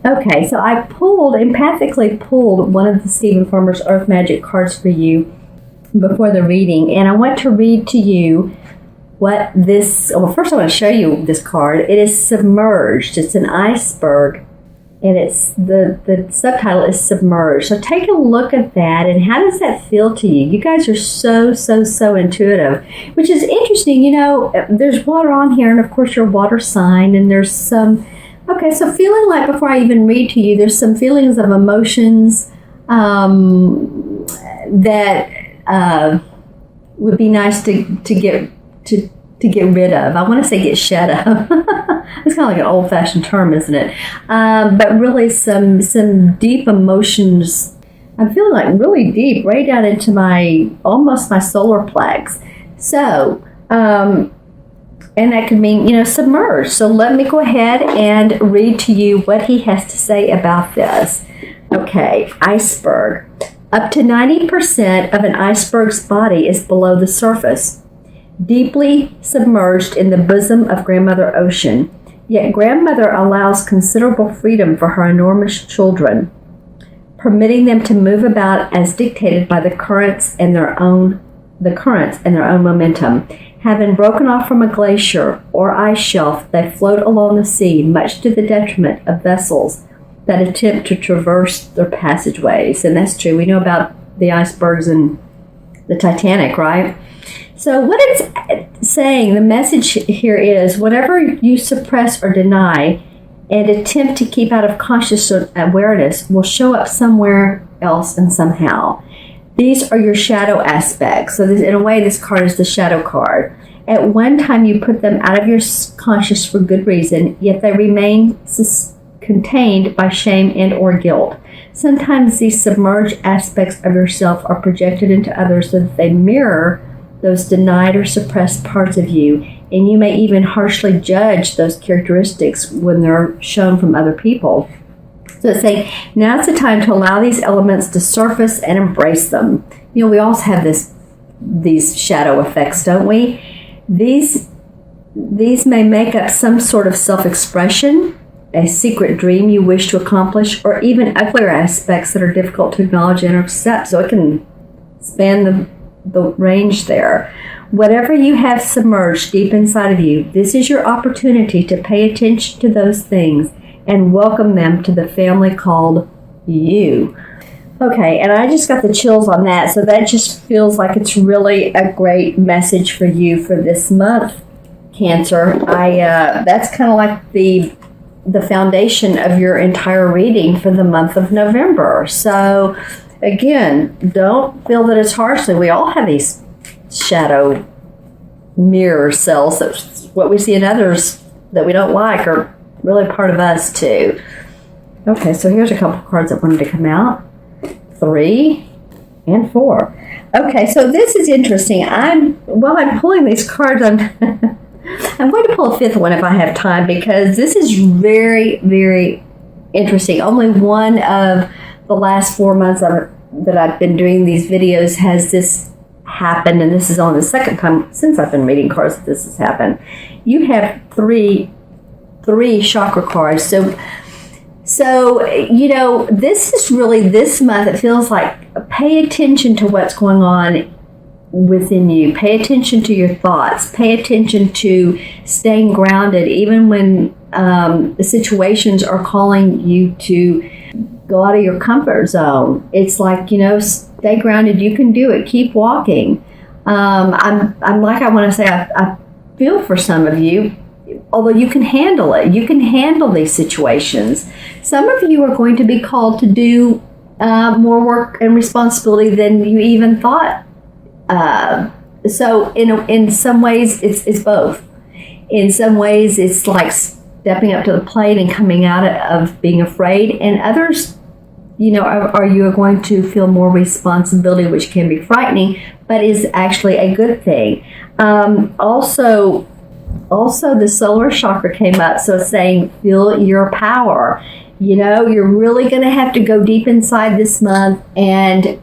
Okay, so I empathically pulled one of the Stephen Farmer's Earth Magic cards for you before the reading, and I want to read to you what this, well, first I want to show you this card. It is submerged. It's an iceberg, and it's the subtitle is Submerged. So take a look at that, and how does that feel to you? You guys are so intuitive, which is interesting. You know, there's water on here, and of course you're a water sign, and there's some, okay, so feeling like, before I even read to you, there's some feelings of emotions that would be nice to get rid of. I want to say get shed of. It's kind of like an old-fashioned term, isn't it? But really some deep emotions. I'm feeling like really deep, right down into almost my solar plex. So, and that could mean, you know, submerged. So let me go ahead and read to you what he has to say about this. Okay, iceberg. Up to 90% of an iceberg's body is below the surface, deeply submerged in the bosom of Grandmother Ocean. Yet Grandmother allows considerable freedom for her enormous children, permitting them to move about as dictated by the currents and their own momentum. Having broken off from a glacier or ice shelf, they float along the sea, much to the detriment of vessels that attempt to traverse their passageways. And that's true. We know about the icebergs and the Titanic, right? So what it's saying, the message here is, whatever you suppress or deny and attempt to keep out of conscious awareness will show up somewhere else and somehow. These are your shadow aspects. So in a way, this card is the shadow card. At one time, you put them out of your conscious for good reason, yet they remain contained by shame and or guilt. Sometimes these submerged aspects of yourself are projected into others so that they mirror those denied or suppressed parts of you, and you may even harshly judge those characteristics when they're shown from other people. So it's saying, now's the time to allow these elements to surface and embrace them. You know, we also have these shadow effects, don't we? These may make up some sort of self-expression, a secret dream you wish to accomplish, or even uglier aspects that are difficult to acknowledge and accept. So it can span the range there. Whatever you have submerged deep inside of you, this is your opportunity to pay attention to those things and welcome them to the family called you. Okay, and I just got the chills on that, so that just feels like it's really a great message for you for this month, Cancer. That's kind of like the foundation of your entire reading for the month of November. So again, don't feel that it's harshly. We all have these shadow mirror cells. That's what we see in others that we don't like are really part of us too. Okay, so here's a couple of cards that wanted to come out. 3 and 4. Okay, so this is interesting. While I'm pulling these cards, I'm going to pull a fifth one if I have time, because this is very, very interesting. Only one of the last 4 months that I've been doing these videos has this happened, and this is only the second time since I've been reading cards that this has happened. You have three chakra cards. So, you know, this is really, this month, it feels like, pay attention to what's going on within you. Pay attention to your thoughts. Pay attention to staying grounded, even when the situations are calling you to go out of your comfort zone. It's like, you know, stay grounded. You can do it. Keep walking. I'm like, I want to say, I feel for some of you. Although you can handle it. You can handle these situations. Some of you are going to be called to do more work and responsibility than you even thought. So in some ways, it's both. In some ways, it's like stepping up to the plate and coming out of being afraid. And others, you know, are you going to feel more responsibility, which can be frightening, but is actually a good thing. Also, the solar chakra came up, so it's saying feel your power. You know, you're really going to have to go deep inside this month and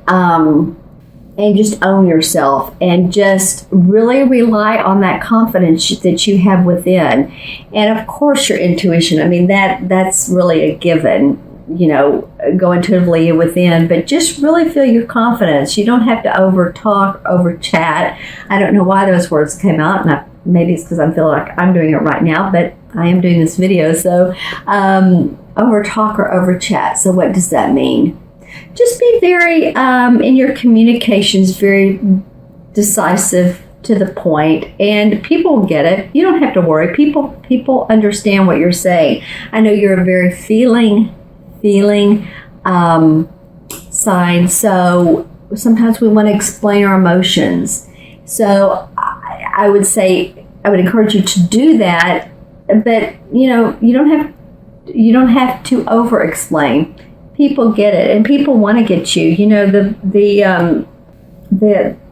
and just own yourself and just really rely on that confidence that you have within. And of course your intuition, I mean, that's really a given, you know, go intuitively within, but just really feel your confidence. You don't have to over talk, over chat. I don't know why those words came out, and maybe it's because I feel like I'm doing it right now, but I am doing this video. So over talk or over chat. So what does that mean? Just be very, in your communications, very decisive, to the point, and people get it. You don't have to worry. People understand what you're saying. I know you're a very feeling sign, so sometimes we want to explain our emotions. So I would say, I would encourage you to do that, but you know, you don't have to over explain. People get it, and people want to get you. You know, the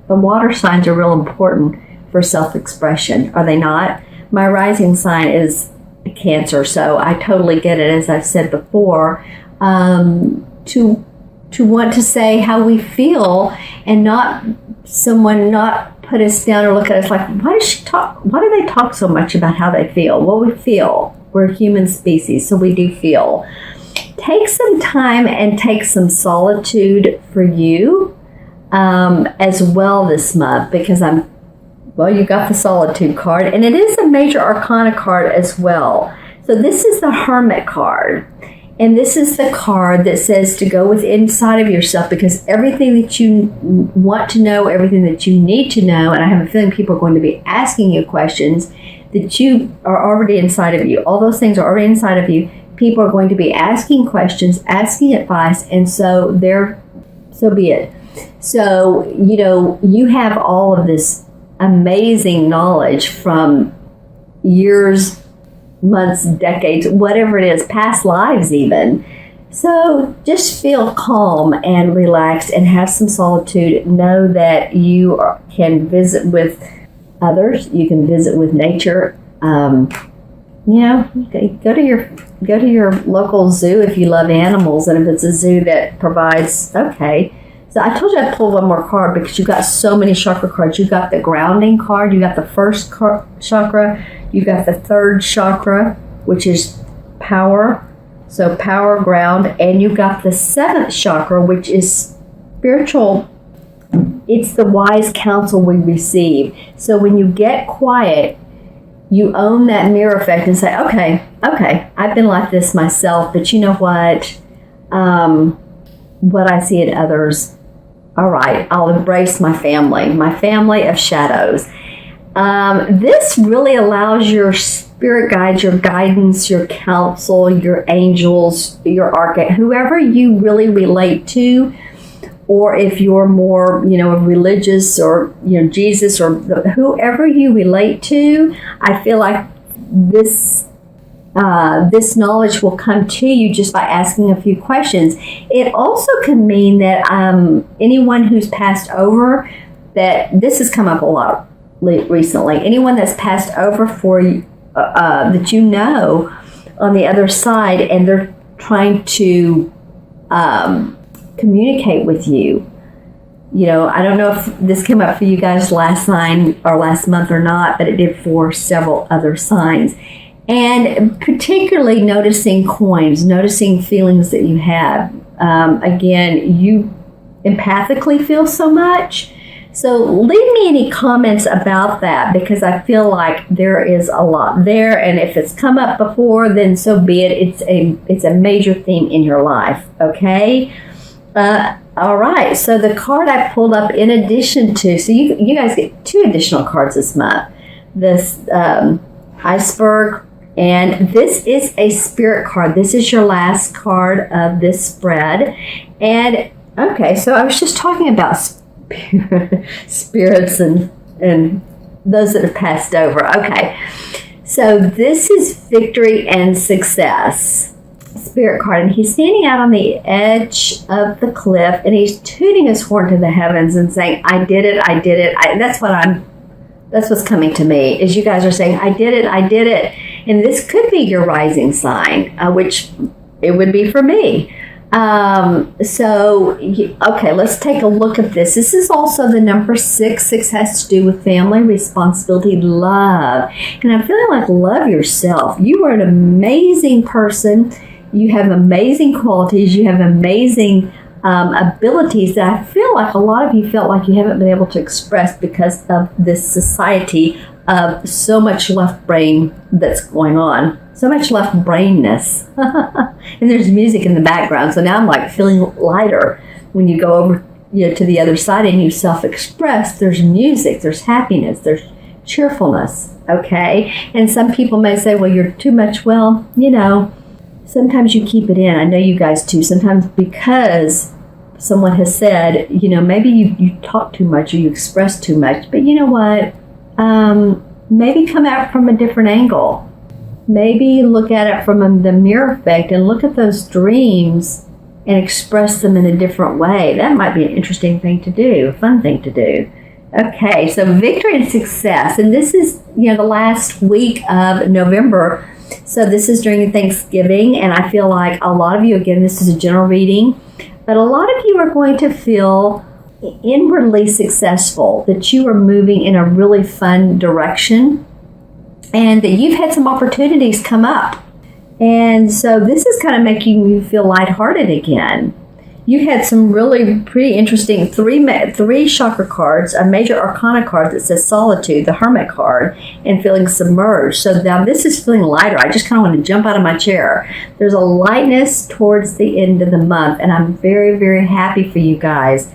water signs are real important for self-expression, are they not? My rising sign is Cancer, so I totally get it, as I've said before, to want to say how we feel, and not put us down or look at us like, why do they talk so much about how they feel? Well, we feel. We're a human species, so we do feel. Take some time and take some solitude for you as well this month, because you got the solitude card, and it is a major arcana card as well. So this is the Hermit card, and this is the card that says to go inside of yourself, because everything that you want to know, everything that you need to know, and I have a feeling people are going to be asking you questions that you are already inside of you. All those things are already inside of you. People are going to be asking questions, asking advice, and so be it. So, you know, you have all of this amazing knowledge from years, months, decades, whatever it is, past lives even. So just feel calm and relaxed and have some solitude. Know that you can visit with others. You can visit with nature. You know, go to your local zoo if you love animals, and if it's a zoo that provides, okay. So I told you I'd pull one more card because you've got so many chakra cards. You've got the grounding card, you got the first chakra, you got the third chakra, which is power. So power, ground, and you've got the seventh chakra, which is spiritual. It's the wise counsel we receive. So when you get quiet, you own that mirror effect and say, okay, I've been like this myself, but you know what? What I see in others, all right, I'll embrace my family of shadows. This really allows your spirit guides, your guidance, your counsel, your angels, your archangel, whoever you really relate to, or if you're more, you know, religious, or, you know, Jesus, or whoever you relate to, I feel like this knowledge will come to you just by asking a few questions. It also can mean that anyone who's passed over, that this has come up a lot recently, anyone that's passed over for you, that you know on the other side, and they're trying to communicate with you. You know, I don't know if this came up for you guys last month or not, but it did for several other signs. And particularly noticing coins, noticing feelings that you have. Again, you empathically feel so much. So leave me any comments about that, because I feel like there is a lot there. And if it's come up before, then so be it. It's a major theme in your life, okay? All right, so the card I pulled up in addition to, so you guys get 2 additional cards this month. This iceberg, and this is a spirit card. This is your last card of this spread. And okay, so I was just talking about spirits and those that have passed over. Okay, so this is victory and success. Spirit card, and he's standing out on the edge of the cliff, and he's tooting his horn to the heavens and saying, I did it. That's what's coming to me, is you guys are saying, I did it. And this could be your rising sign, which it would be for me. Okay, let's take a look at this. This is also the number 6. 6 has to do with family, responsibility, love. And I'm feeling like love yourself. You are an amazing person. You have amazing qualities. You have amazing abilities that I feel like a lot of you felt like you haven't been able to express because of this society of so much left brain that's going on. So much left brainness. And there's music in the background. So now I'm like feeling lighter when you go over to the other side and you self-express. There's music, there's happiness, there's cheerfulness. Okay? And some people may say, well, you're too much. Well, sometimes you keep it in. I know you guys too. Sometimes because someone has said, maybe you talk too much or you express too much. But you know what? Maybe come out from a different angle. Maybe look at it from the mirror effect and look at those dreams and express them in a different way. That might be an interesting thing to do, a fun thing to do. Okay, so victory and success. And this is, the last week of November. So this is during Thanksgiving. And I feel like a lot of you, again, this is a general reading, but a lot of you are going to feel inwardly successful, that you are moving in a really fun direction, and that you've had some opportunities come up. And so this is kind of making you feel lighthearted again. You had some really pretty interesting three chakra cards, a major arcana card that says solitude, the hermit card, and feeling submerged. So now this is feeling lighter. I just kind of want to jump out of my chair. There's a lightness towards the end of the month, and I'm very, very happy for you guys.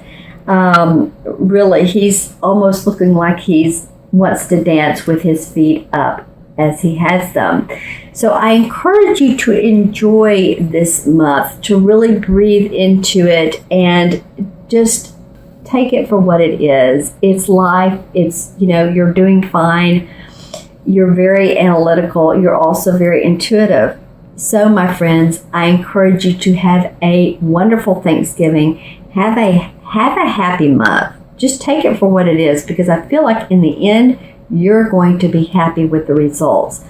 Really, he's almost looking like he's wants to dance with his feet up as he has them. So I encourage you to enjoy this month, to really breathe into it and just take it for what it is. It's life. It's, you're doing fine. You're very analytical. You're also very intuitive. So, my friends, I encourage you to have a wonderful Thanksgiving. Have a happy month. Just take it for what it is, because I feel like in the end, you're going to be happy with the results.